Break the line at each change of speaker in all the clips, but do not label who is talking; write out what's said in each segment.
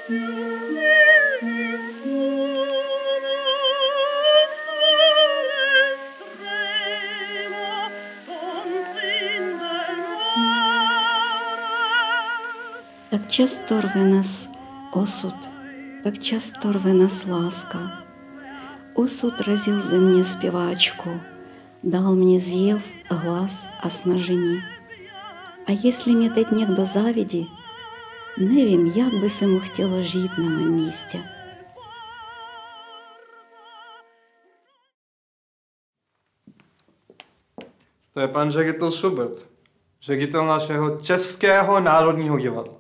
Tak často rve nás osud, tak často rve nás láska. Osud razil ze mě zpěváčku, dal mě zjev, hlas a snažení. A jestli mě teď někdo závidí, nevím, jak by se mu chtělo žít na mém místě.
To je pan ředitel Schubert, ředitel našeho Českého národního divadla.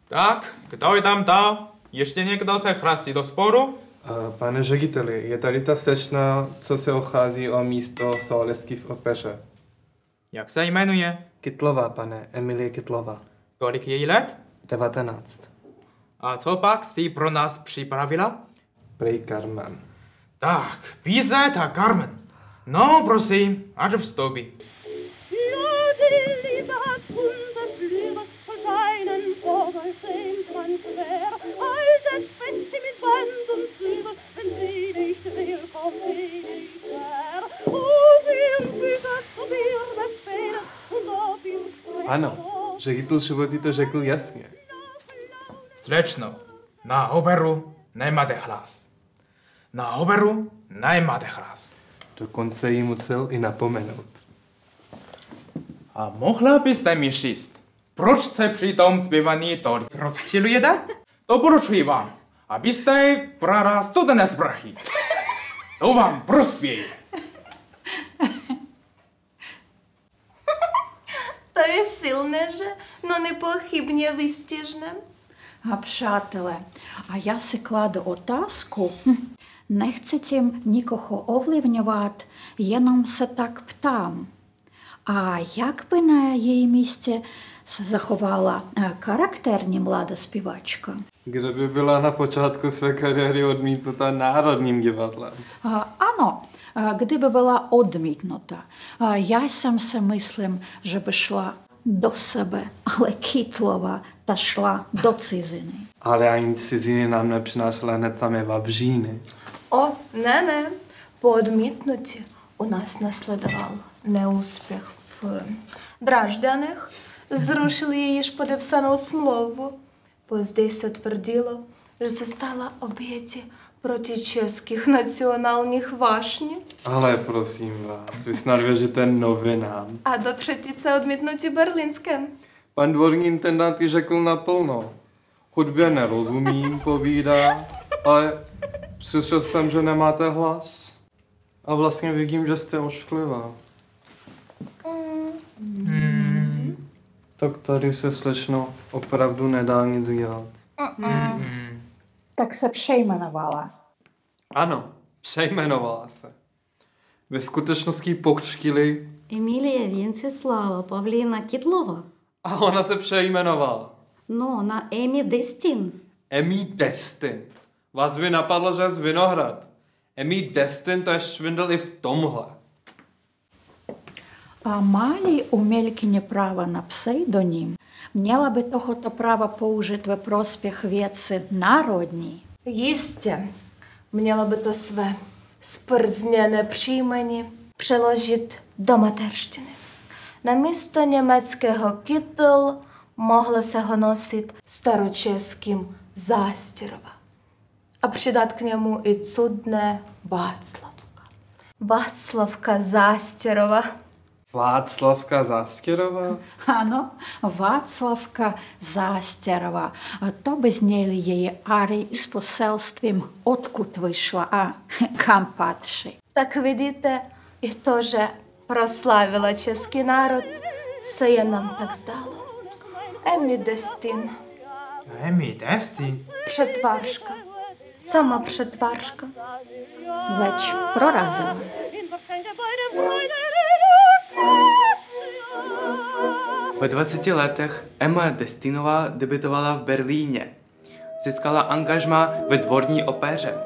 Tak, kdo je tam to? Ještě někdo se chrastí do sporu?
Pane řediteli, je tady ta slečna, co se ochází o místo solistky v opeře.
Jak se jmenuje?
Kytlová, pane, Emilie Kytlová.
Kolik je jí let?
19.
A co pak si pro nás připravila?
Prej Carmen.
Tak, Bizet a Carmen. No, prosím, ať vstoupí.
Ano, ředitel Schubert ti to řekl jasně.
Slečno, na operu nemáte hlas. Na operu nemáte hlas.
Dokonce jí musel i napomenout.
A mohla byste mi říct, proč se při tom zpívání tolik rozčilujete? Doporučuji vám, abyste brala studené sprchy. To vám prospěje.
To je silné, že? No nepochybně výstižné.
A přátelé, a já si kladu otázku. Nechci tím nikoho ovlivňovat, jenom se tak ptám. A jak by na její místě se zachovala charakterní mladá zpěvačka?
Kdyby byla na počátku své kariéry odmítnuta Národním divadlem.
Ano, kdyby byla odmítnuta. Já jsem si myslím, že by šla do sebe, ale Kytlová ta šla do ciziny.
Ale ani ciziny nám nepřinášela hned samé vavříny.
O, ne. Po odmítnutí u nás nasledoval neúspěch v Drážďanech. Zrušili její již podepsanou smlouvu. Později se tvrdilo, že se stala obětí proti českých nacionálních vášní.
Ale prosím vás, vy snad věříte novinám.
A do třetice odmítnutí berlínském.
Pan dvorní intendant ji řekl naplno. Hudbě nerozumím, povídá, ale slyšel jsem, že nemáte hlas. A vlastně vidím, že jste ošklivá. Tak tady se, slečno, opravdu nedá nic dělat.
Tak se přejmenovala.
Ano, přejmenovala se. Ve skutečnosti pokřtili
Emilie Věnceslava Pavlína Kytlova.
a ona se přejmenovala.
No, na Emi Destin.
Emi Destin. Vás by napadlo, že je z Vinohrad. Emi Destin, to je švindl i v tomhle.
A má-li umělkyně práva na pseudonym, měla by tohoto práva použít ve prospěch věci národní.
Jistě, měla by to své sprzněné příjmení přeložit do materštiny. Na místo německého Kytl mohla se ho nosit staročeským Zástěrova a přidat k němu i cudné Václavka. Václavka Zástěrova.
Václavka Zástěrova?
Ano, Václavka Zástěrova. A to by zněly její áry s poselstvím, odkud vyšla a kam patří.
Tak vidíte, i to, že proslavila český národ, se jen nám tak zdálo. Emi Destin.
Emi Destin?
Přetvářka. Sama přetvářka.
Leč prorazila.
Ve 20 letech Emma Destinová debutovala v Berlíně. Získala angažmá ve dvorní opéře.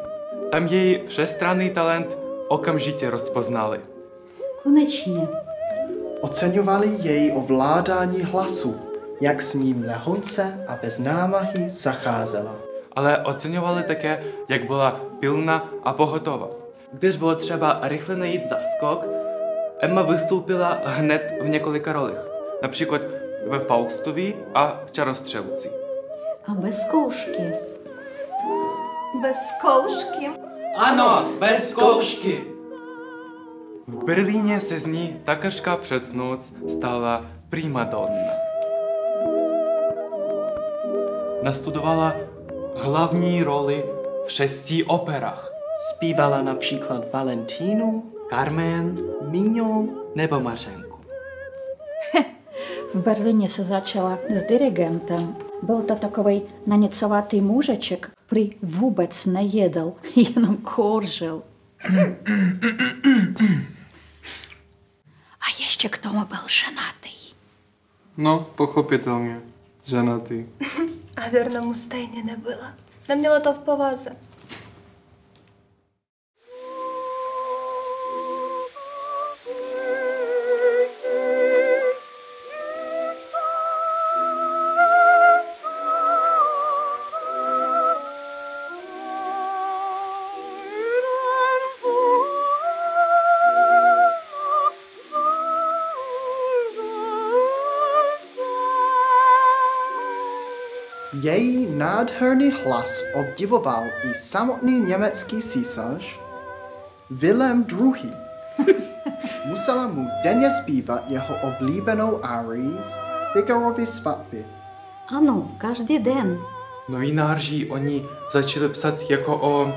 Tam její všestranný talent okamžitě rozpoznali.
Konečně.
Oceňovali její ovládání hlasu, jak s ním lehonce a bez námahy zacházela.
Ale oceňovali také, jak byla pilná a pohotová. Když bylo třeba rychle najít zaskok, Emma vystoupila hned v několika rolích. Například ve Faustovi a v Čarostřelci.
A bez zkoušky.
Bez zkoušky.
Ano, bez zkoušky! V Berlíně se z ní takřka přes noc stala primadonna. Nastudovala hlavní roli v 6 operách.
Zpívala například Valentínu,
Carmen
Mignon
nebo Mařenku.
V Berlíně se začala s dirigentem. Byl to takový naněcovatý mužeček, který vůbec nejedl, jenom kouřil. A ještě k tomu byl ženatý.
No, pochopitelně. Ženatý.
A věrna mu stejně nebyla. Neměla to v povaze.
její nádherný hlas obdivoval i samotný německý císař Vilém II. Musela mu denně zpívat jeho oblíbenou árii z Figarovy svatby.
Ano, každý den.
Novináři o ní začali psat jako o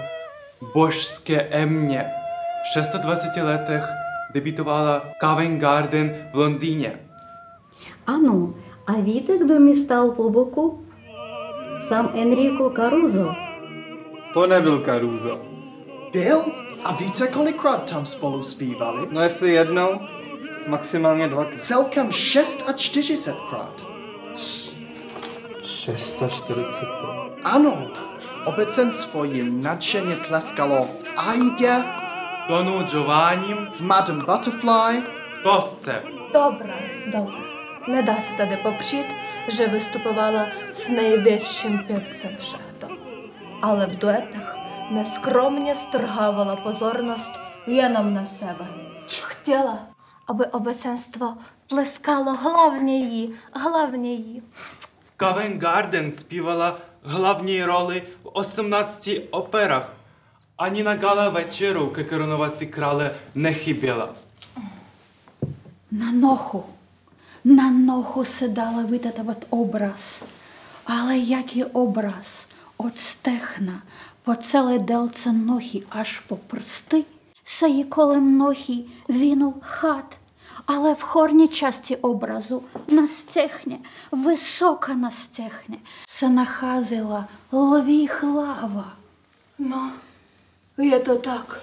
božské Emmě. V 26 letech debutovala Covent Garden v Londýně.
Ano, a víte, kdo mi stál po boku? Sám Enrico Caruso.
To nebyl Caruso.
Byl? A víte, kolikrát tam spolu zpívali?
No jestli jednou, maximálně dvakrát.
Celkem 46krát.
640.
Ano, obecenstvo jim nadšeně tleskalo v Aidě,
Donu Giovannim
v Madame Butterfly.
v Tosce.
Dobrá. Nedá se tady popřít, že vystupovala s největším pěvcem všech dob. Ale v duetech neskromně strhávala pozornost jenom na sebe. Chtěla, aby obecenstvo tleskalo hlavně jí.
V Covent Garden zpívala hlavní roli v 18 operách. Ani na gala večeru ke korunovaci krále nechyběla.
Na nohu se dala vytetovat obraz. Ale jaký obraz? Od stehna po celé délce nohy až po prsty se jí kolem nohy vinul chat. Ale v horní části obrazu na stehně, vysoko na stehně, se nacházela lví hlava.
No, je to tak.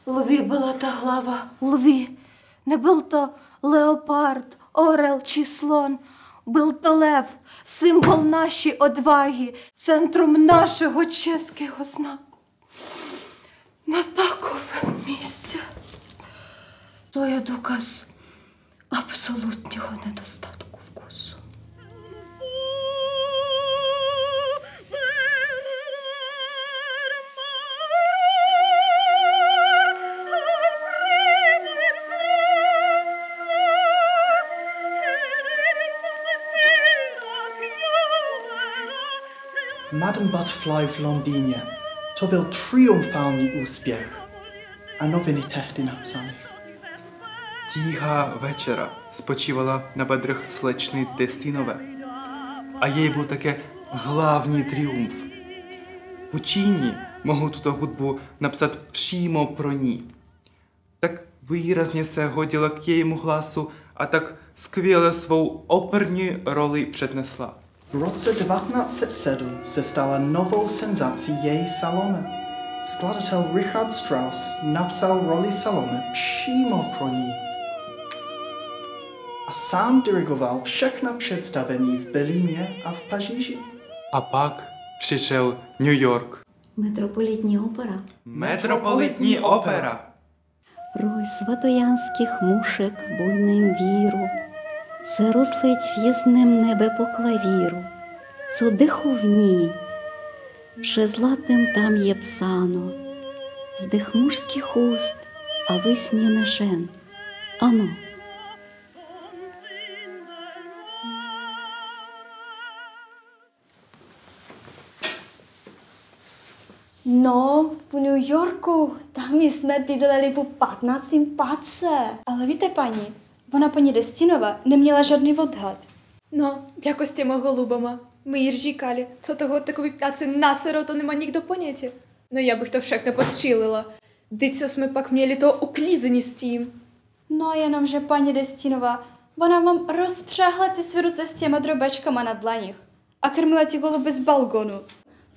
Lví byla ta hlava. Lví. Nebyl to leopard, orel či slon. Byl to lev, symbol naší odvahy, centrum našeho českého znaku. Na takovém místě. To je důkaz absolutního nedostatku vkusu.
Madame Butterfly v Londýně. To byl triumfální úspěch. A noviny tehdy napsaly.
Tichá večera spočívala na bedrech slečny Destinové. A její byl také hlavní triumf. Puccini mohl tuto hudbu napsat přímo pro ní. Tak výrazně se hodila k jejímu hlasu a tak skvěle svou operní roli přednesla.
V roce 1907 se stala novou senzací její Salome. Skladatel Richard Strauss napsal roli Salome přímo pro ní. A sám dirigoval všechna představení v Berlíně a v Paříži.
A pak přišel New York.
Metropolitní opera.
Metropolitní opera.
Рой сватоянських мушек в буйнім віру, се розлить в'їзнем небе по клавіру, co dychu w niej, przez latem tam je psano, wzdech mužských ust a vysněný žen. Ano.
No, v New Yorku, tam jsme bydleli v 15. patře.
Ale víte, paní, ona paní Destinova neměla žádný odhad.
No, jako s těma голубama. My jí říkali, co toho takový ptáci nasero, to nemá nikdo ponětě. No já bych to všechno postřílila. Teď co jsme pak měli to uklízení s tím.
No, jenom, že paní Destinova, ona vám rozpřáhla ty své ruce s těma drobečkama na dlaních a krmila ti goluby z balkonu.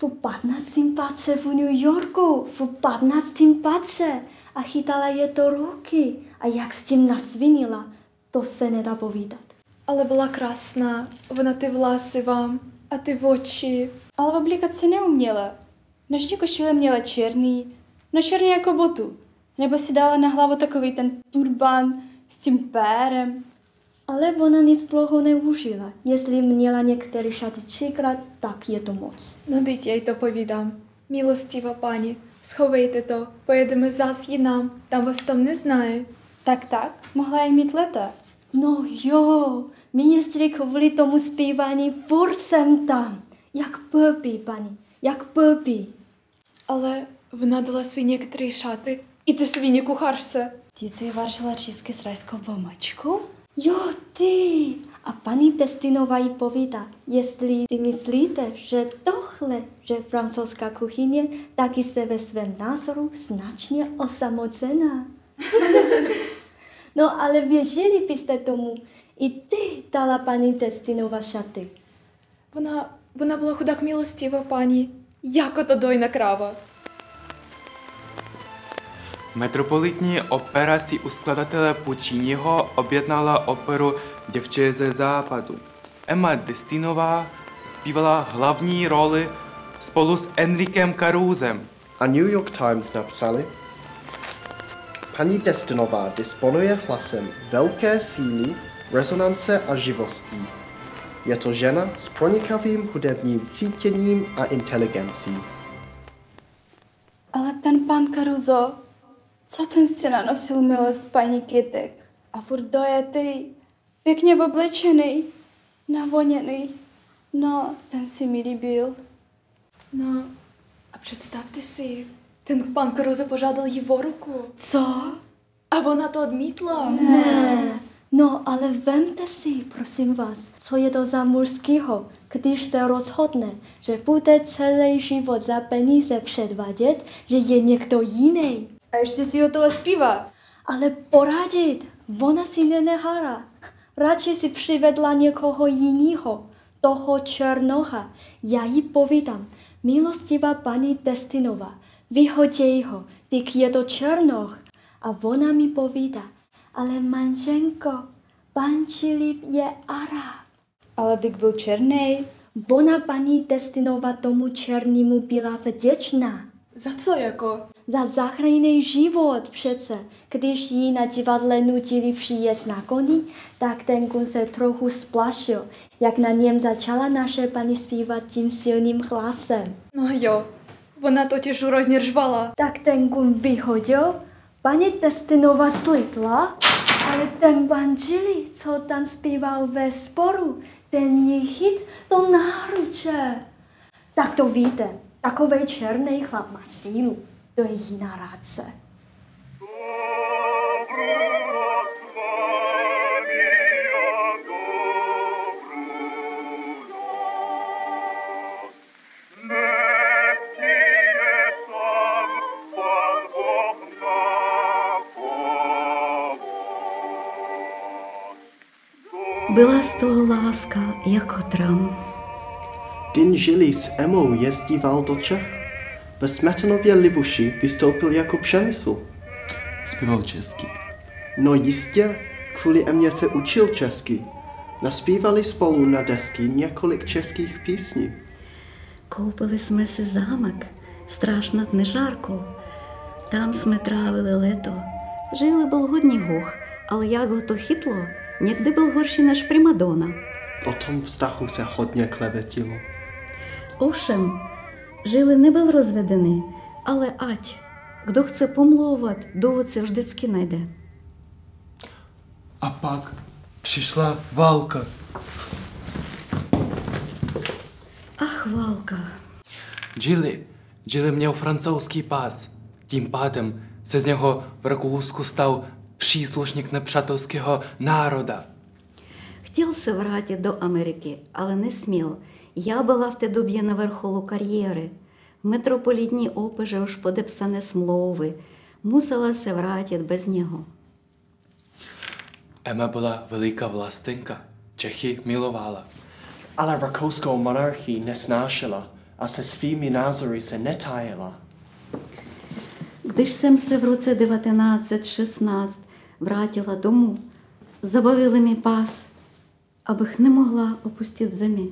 V 15. patře v New Yorku, v 15. patře a chytala je to roky. A jak s tím nasvinila, to se nedá povídat.
Ale byla krásná, ona ty vlasy vám a ty oči.
Ale oblíkat se neuměla. Noční košile měla černý, na černý jako botu. Nebo si dala na hlavu takový ten turban s tím pérem.
Ale ona nic dlouho neužila. Jestli měla některý šaty 3krát, tak je to moc.
No teď já jí to povídám. Milostivá paní, schovejte to, pojedeme zas jinam, tam vás tom neznají.
Tak, mohla jí mít leta.
No jo, ministři kvůli tomu zpívání furt jsem tam. Jak Pöpí, paní, jak Pöpí.
Ale ona dala svý některé šaty i ty svině kuchařce.
Ti, co jí vařila čísky s rajskou vomačkou?
Jo, ty. A paní Destinová jí povídá, jestli ty myslíte, že tohle, že francouzská kuchyně, taky se ve svém názoru značně osamocená. No ale věřili byste tomu, i ty dala paní Destinova šaty.
Ona byla chudák milostivá paní, jako to dojná kráva.
Metropolitní opera si u skladatele Pucciniho objednala operu Děvče ze západu. Emma Destinová zpívala hlavní roli spolu s Enriquem Caruzem.
A New York Times napsali: Paní Destinová disponuje hlasem velké síly, rezonance a živostí. Je to žena s pronikavým hudebním cítěním a inteligencí.
Ale ten pan Caruso, co ten si nanosil milost paní Kytek? A furt dojetý, pěkně oblečený, navoněný. No, ten si mi líbil.
No, a představte si, ten pan Caruso požádal jí o ruku.
Co?
A ona to odmítla.
Ne. No, ale vemte si, prosím vás, co je to za mužskýho, když se rozhodne, že bude celý život za peníze předvádět, že je někdo jiný.
A ještě si o toho zpívá.
Ale poradit, ona si nenechala. Radši si přivedla někoho jiného, toho černocha. Já jí povídám, milostivá paní Destinova, vyhodí ho, tyk je to černoch. A ona mi povídá, ale manženko, pan Čilip je Arab.
Ale tyk byl černý.
Ona paní Destinova tomu černému byla vděčná.
Za co jako?
Za záchranný život přece. Když jí na divadle nutili přijet na koni, tak ten kun se trochu splašil, jak na něm začala naše paní zpívat tím silným hlasem.
No jo, ona totiž hrozně řvala.
Tak ten kun vyhodil, paní Destinova slitla, ale ten pan Čili, co tam zpíval ve sporu, ten jí chyt do náruče. Tak to víte, takovej černý chlap má sílu. To je jiná ráce.
Byla z toho láska jako tram.
Din Žili s Emou jezdíval do Čech. Ve Smetanově Libuši vystoupil jako Přemysl.
Zpíval česky.
No jistě, kvůli Emě se učil česky. Naspívali spolu na desky několik českých písní.
Koupili jsme si zámek, stráž nad Nežárkou. Tam jsme trávili léto. Žili byl hodně hoch, ale jak ho to chytlo, Někdy byl horší než primadona.
O tom vztahu se hodně klevetilo.
Ovšem, Žili nebyl rozvedený, ale ať. Kdo chce pomlouvat, důvod se vždycky najde.
A pak přišla válka.
Ach, válka.
Žili měl francouzský pás. Tím pádem se z něho v Rakousku stal příslušník nepřátelského národa.
Chtěl se vrátit do Ameriky, ale nesměl. Já byla v té době na vrcholu kariéry. V metropolitní opeře už podepsané smlouvy. Musela se vrátit bez něho.
Emma byla veliká vlastenka. Čechy milovala.
Ale rakouskou monarchii nesnášela a se svými názory se netajila.
Když jsem se v roce 1916 vrátila domů, zabavili mi pás, abych nemohla opustit zemi.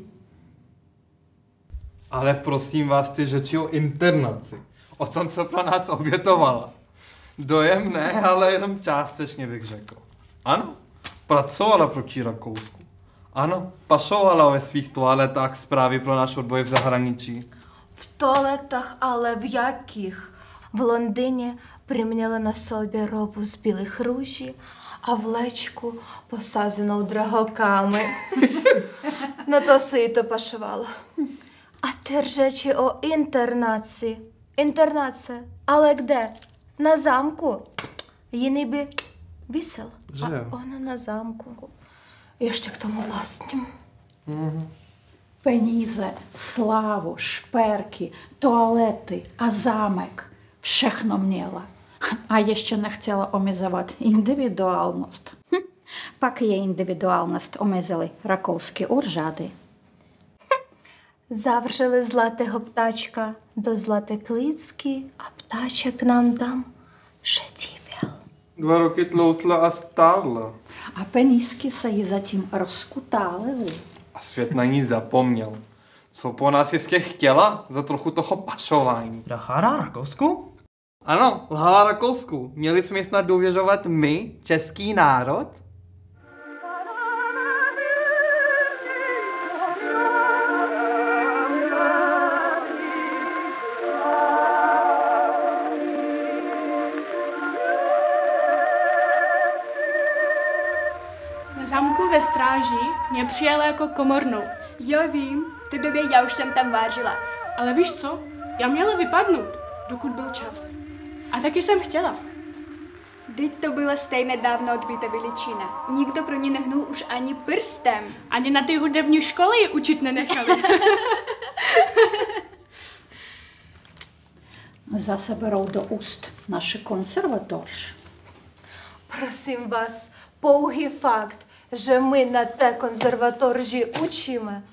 Ale prosím vás, ty řeči o internaci. O tom, co pro nás obětovala. Dojemné, ale jenom částečně bych řekl. Ano, pracovala proti Rakousku. Ano, pašovala ve svých toaletách zprávy pro náš odboj v zahraničí.
В туалетах, але в яких? В Лондині приміняли на собі робу з білих ружі, а влечку посаджену драгоками. На то сито пашувало. А ти речі о інтернації. Інтернація. Але де? На замку. Її ніби вісел. А вона на замку. І ще к тому власнім.
Peníze, slávu, šperky, toalety a zámek. Všechno měla. A ještě nechtěla omezovat individuálnost. Pak je individuálnost omezili rakouské úřady.
Завжили златого птачка до златоклицьки, а птачок нам дам шедівел.
2 roky tloustla a stárla.
A penízky se jí zatím rozkutálily.
A svět na ní zapomněl. Co po nás jistě chtěla za trochu toho pašování?
Lhala Rakousku?
Ano, lhala Rakousku. Měli jsme snad důvěřovat my, český národ?
Na zámku ve stráži mě přijala jako komornou.
Já vím, v té době já už jsem tam vážila.
Ale víš co? Já měla vypadnout, dokud byl čas. A taky jsem chtěla.
Teď to bylo stejně dávno odbyta veličina. Nikdo pro ní nehnul už ani prstem.
Ani na ty hudební školy ji učit nenechali.
Zase berou do úst naše konzervatoř.
Prosím vás, pouhý fakt, že my na té konzerваторжі učíme,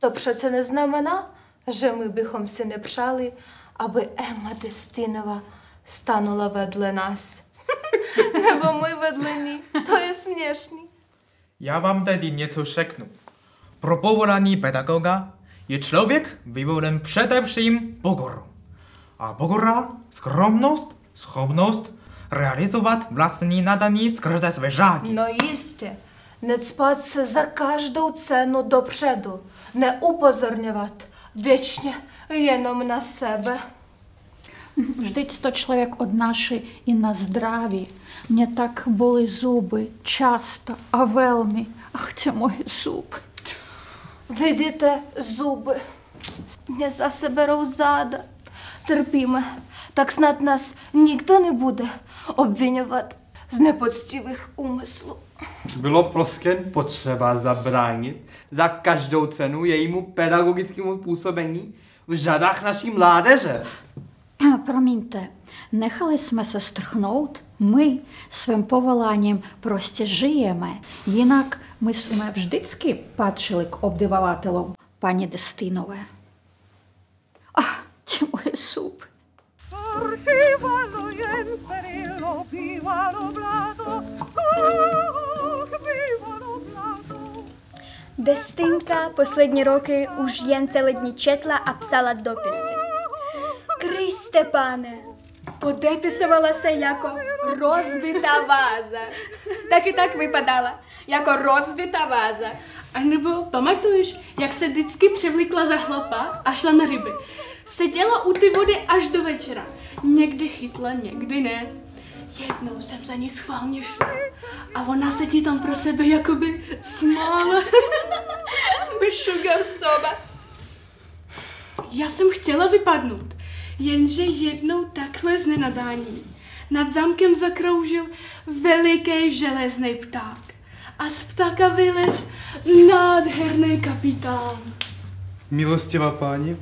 to přece neznamená, že my bychom si nepřáli, aby Emma Destinova stanula vedle nás. Nebo my vedle ní. To je směšný.
Já vám tedy něco řeknu. Pro povolání pedagoga je člověk vyvolen především pokorou. A pokora, skromnost, schopnost realizovat vlastní nadání skrze své řády.
No jistě. Necpat se za každou cenu dopředu. Neupozorňovat věčně jenom na sebe.
Vždyť to člověk odnáší i na zdraví. Mě tak bolí zuby, často a velmi. Ach, ty moje zuby.
Vidíte, zuby. Mě zase berou záda. Trpíme. Tak snad nás nikdo nebude obviňovat z nepoctivých úmyslů.
Bylo prostě potřeba zabránit za každou cenu jejímu pedagogickému působení v řadách naší mládeže.
Promiňte, nechali jsme se strhnout. My svým povoláním prostě žijeme. Jinak my jsme vždycky patřili k obdivovatelům paní Destinové. Ach, ty moje zuby.
Destinka poslední roky už jen celé dny četla a psala dopisy. Kriste, pane,
Подеписувалася як розбита ваза. Так і так випадала, як розбита ваза.
A nebo pamatuješ, jak se vždycky převlíkla za chlapa a šla na ryby? Seděla u ty vody až do večera. Někdy chytla, někdy ne. Jednou jsem za ní schválně šla a ona se ti tam pro sebe jakoby smála.
Bešuga osoba.
Já jsem chtěla vypadnout, jenže jednou takhle z nenadání nad zámkem zakroužil veliký železný pták. A z ptáka vylez nádherný kapitán.
Milostivá páni,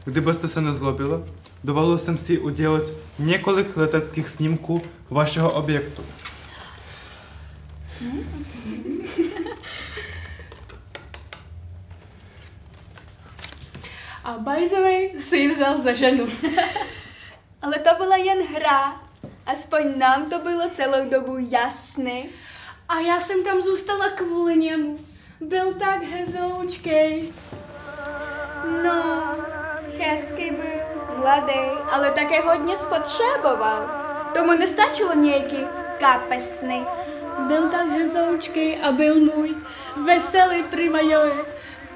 kdybyste se nezlobila, dovolil jsem si udělat několik leteckých snímků vašeho objektu.
A by the way si ji vzal za ženu.
Ale to byla jen hra. Aspoň nám to bylo celou dobu jasné.
A já jsem tam zůstala kvůli němu. Byl tak hezoučkej.
No, hezký byl, mladý, ale také hodně spotřeboval. Tomu nestačilo nějaký kapesný.
Byl tak hezoučkej a byl můj. Veselý prima Joe.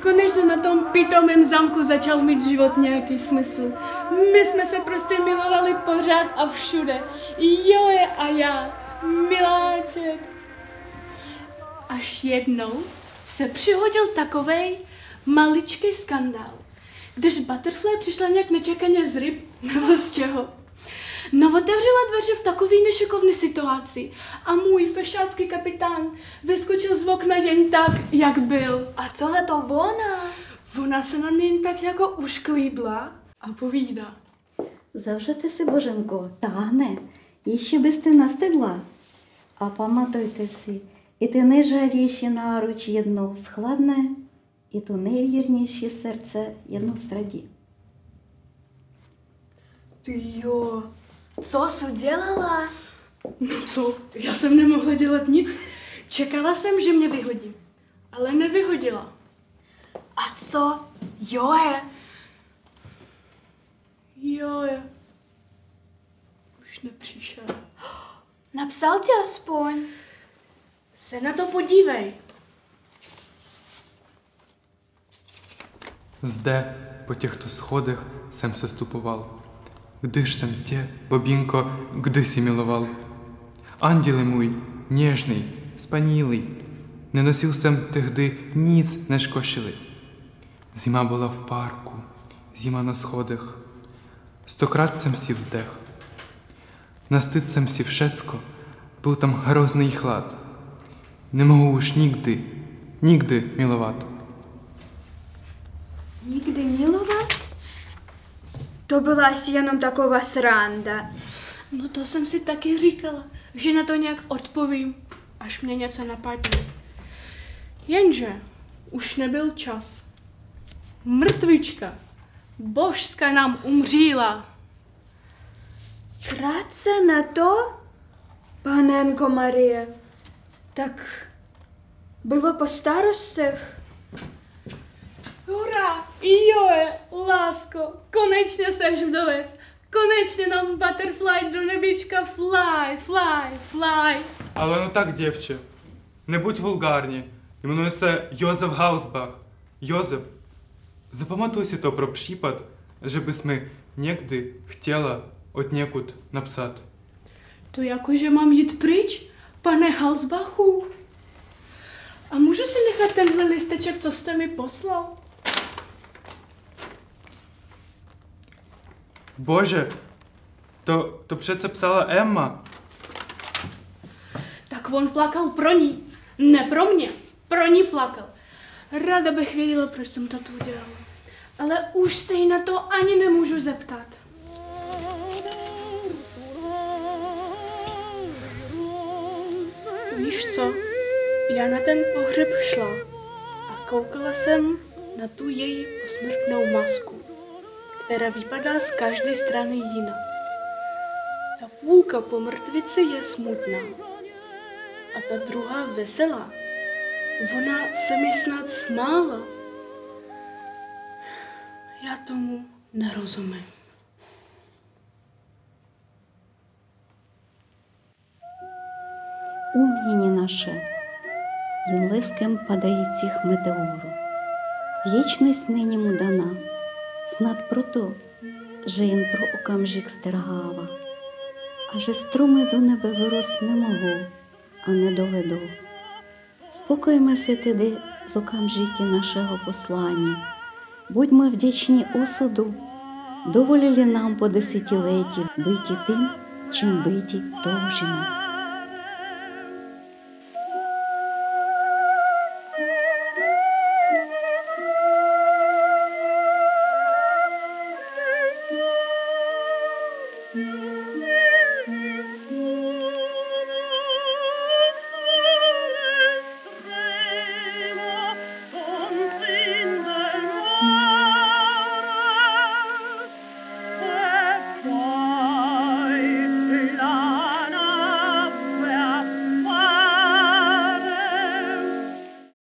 Konečně na tom pitomém zámku začal mít život nějaký smysl. My jsme se prostě milovali pořád a všude. Joe a já. Miláček. Až jednou se přihodil takovej maličký skandál, když Butterfly přišla nějak nečekaně z ryb, nebo z čeho. No otevřela dveře v takový nešikovný situaci a můj fešácký kapitán vyskočil z okna jen tak, jak byl.
A co na to ona?
Ona se na něj tak jako ušklíbla a povídá.
Завжди си, Боженко, táhne, ještě byste nastydla. A pamatujte si, i ty nejžavější náruč jednou schladne, i to nejvěrnější srdce jednou zradí.
Ty jo, co jsi udělala?
No co, já jsem nemohla dělat nic. Čekala jsem, že mě vyhodí, ale nevyhodila.
A co? Joe?
Joe. Už nepřišel.
Napsal ti aspoň?
Se na to podívej.
Zde, po těchto schodech, jsem se stupoval, když jsem tě, Bobinko, kdysi miloval. Anděle můj, něžný, spanilý, nenosil jsem tehdy nic než košili. Zima byla v parku, zima na schodech. 100krát jsem si vzdech. Nastydl jsem si všecko, byl tam hrozný chlad. Nemohu už nikdy milovat.
Nikdy milovat? To byla asi jenom taková sranda.
No to jsem si taky říkala, že na to nějak odpovím, až mě něco napadne. Jenže už nebyl čas. Mrtvička, božska nám umřela.
Krátce na to? Panenko Marie, tak bylo po starostech.
Hurá, Joe, lásko, konečně seš vdovec. Konečně nám Butterfly do nebíčka fly.
Ale no tak, děvče, nebuď vulgární. Jmenuji se Josef Hausbach. Josef, zapamatuj si to pro případ, že bys mi někdy chtěla odněkud napsat.
To jako, že mám jít pryč, pane Hausbachu? A můžu si nechat tenhle listeček, co jste mi poslal?
Bože, to přece psala Emma.
Tak on plakal pro ní, ne pro mě, pro ní plakal. Ráda bych věděla, proč jsem to udělala. Ale už se jí na to ani nemůžu zeptat. Víš co, já na ten pohřeb šla a koukala jsem na tu její posmrtnou masku, která vypadá z každé strany jinak. Ta půlka po mrtvici je smutná a ta druhá veselá. Ona se mi snad smála. Já tomu nerozumím.
умніні наше, jen leskem padajících meteorů. Věčnost není mu dana, snad proto, že jen pro okamžik strhává a že stromy do nebe vyrost nemohou a nedovedou. Spokojme se tedy z okamžiky našeho poslání. Buďme vděční osudu, dovolili nám po desetiletí býti tím, čím býti toužíme.
Thank you.